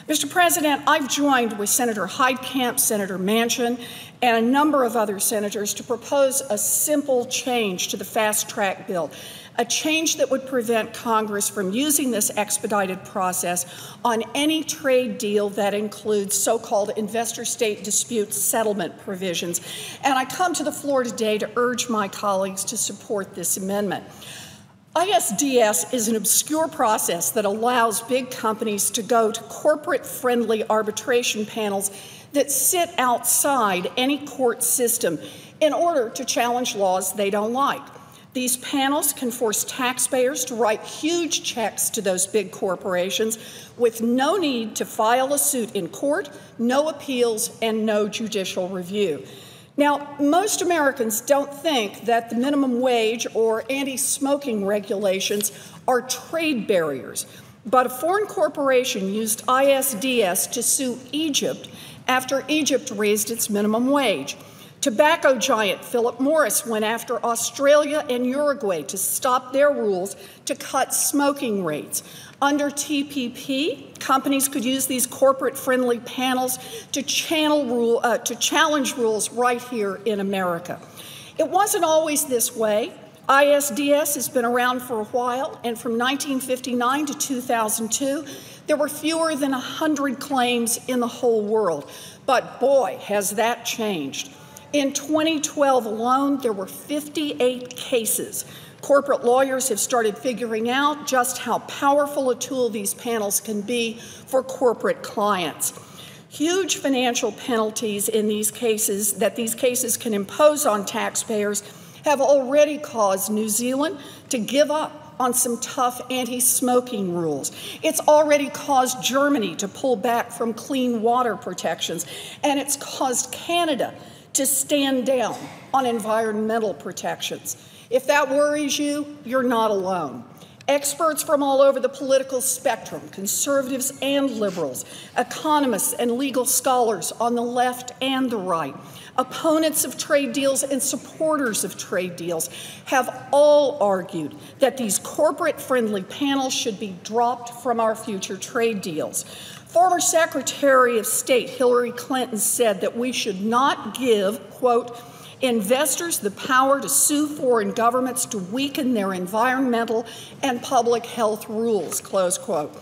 Mr. President, I've joined with Senator Heitkamp, Senator Manchin, and a number of other senators to propose a simple change to the fast-track bill, a change that would prevent Congress from using this expedited process on any trade deal that includes so-called investor-state dispute settlement provisions. And I come to the floor today to urge my colleagues to support this amendment. ISDS is an obscure process that allows big companies to go to corporate-friendly arbitration panels that sit outside any court system in order to challenge laws they don't like. These panels can force taxpayers to write huge checks to those big corporations with no need to file a suit in court, no appeals, and no judicial review. Now, most Americans don't think that the minimum wage or anti-smoking regulations are trade barriers, but a foreign corporation used ISDS to sue Egypt after Egypt raised its minimum wage. Tobacco giant Philip Morris went after Australia and Uruguay to stop their rules to cut smoking rates. Under TPP, companies could use these corporate-friendly panels to challenge rules right here in America. It wasn't always this way. ISDS has been around for a while, and from 1959 to 2002, there were fewer than 100 claims in the whole world. But boy, has that changed. In 2012 alone, there were 58 cases. Corporate lawyers have started figuring out just how powerful a tool these panels can be for corporate clients. Huge financial penalties in these cases that these cases can impose on taxpayers have already caused New Zealand to give up on some tough anti-smoking rules. It's already caused Germany to pull back from clean water protections, and it's caused Canada to stand down on environmental protections. If that worries you, you're not alone. Experts from all over the political spectrum, conservatives and liberals, economists and legal scholars on the left and the right, opponents of trade deals and supporters of trade deals have all argued that these corporate-friendly panels should be dropped from our future trade deals. Former Secretary of State Hillary Clinton said that we should not give, quote, investors the power to sue foreign governments to weaken their environmental and public health rules, close quote.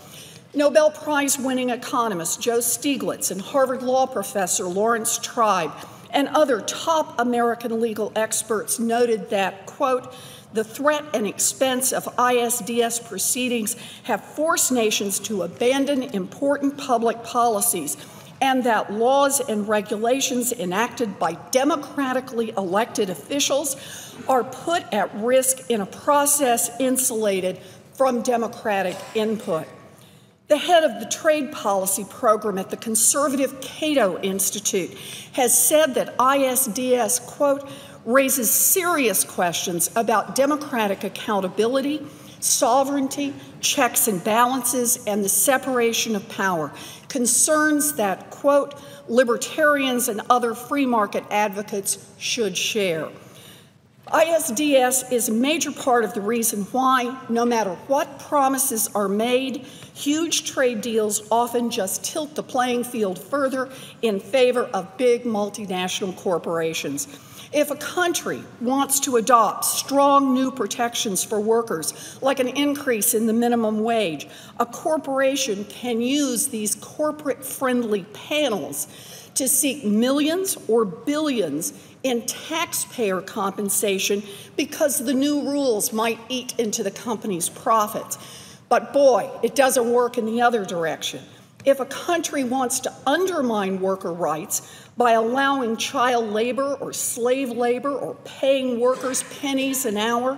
Nobel Prize-winning economist Joe Stiglitz and Harvard Law professor Lawrence Tribe and other top American legal experts noted that, quote, the threat and expense of ISDS proceedings have forced nations to abandon important public policies, and that laws and regulations enacted by democratically elected officials are put at risk in a process insulated from democratic input. The head of the trade policy program at the conservative Cato Institute has said that ISDS, quote, raises serious questions about democratic accountability, sovereignty, checks and balances, and the separation of power, concerns that, quote, libertarians and other free market advocates should share. ISDS is a major part of the reason why, no matter what promises are made, huge trade deals often just tilt the playing field further in favor of big multinational corporations. If a country wants to adopt strong new protections for workers, like an increase in the minimum wage, a corporation can use these corporate-friendly panels to seek millions or billions in taxpayer compensation because the new rules might eat into the company's profits. But boy, it doesn't work in the other direction. If a country wants to undermine worker rights by allowing child labor or slave labor or paying workers pennies an hour,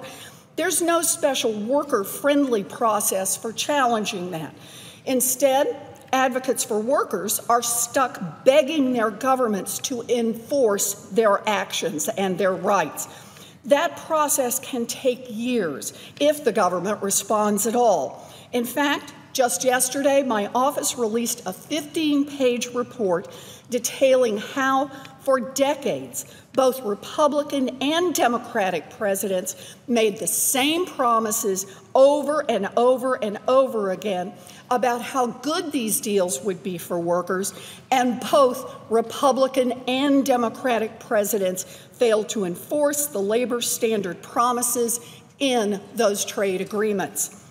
there's no special worker-friendly process for challenging that. Instead, advocates for workers are stuck begging their governments to enforce their actions and their rights. That process can take years if the government responds at all. In fact, Just yesterday, my office released a 15-page report detailing how, for decades, both Republican and Democratic presidents made the same promises over and over and over again about how good these deals would be for workers, and both Republican and Democratic presidents failed to enforce the labor standard promises in those trade agreements.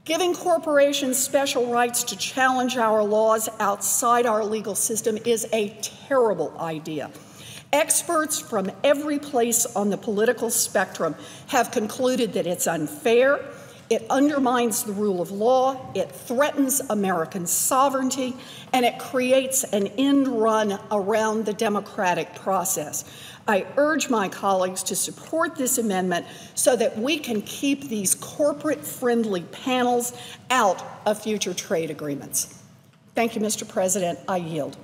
Giving corporations special rights to challenge our laws outside our legal system is a terrible idea. Experts from every place on the political spectrum have concluded that it's unfair, it undermines the rule of law, it threatens American sovereignty, and it creates an end run around the democratic process. I urge my colleagues to support this amendment so that we can keep these corporate-friendly panels out of future trade agreements. Thank you, Mr. President. I yield.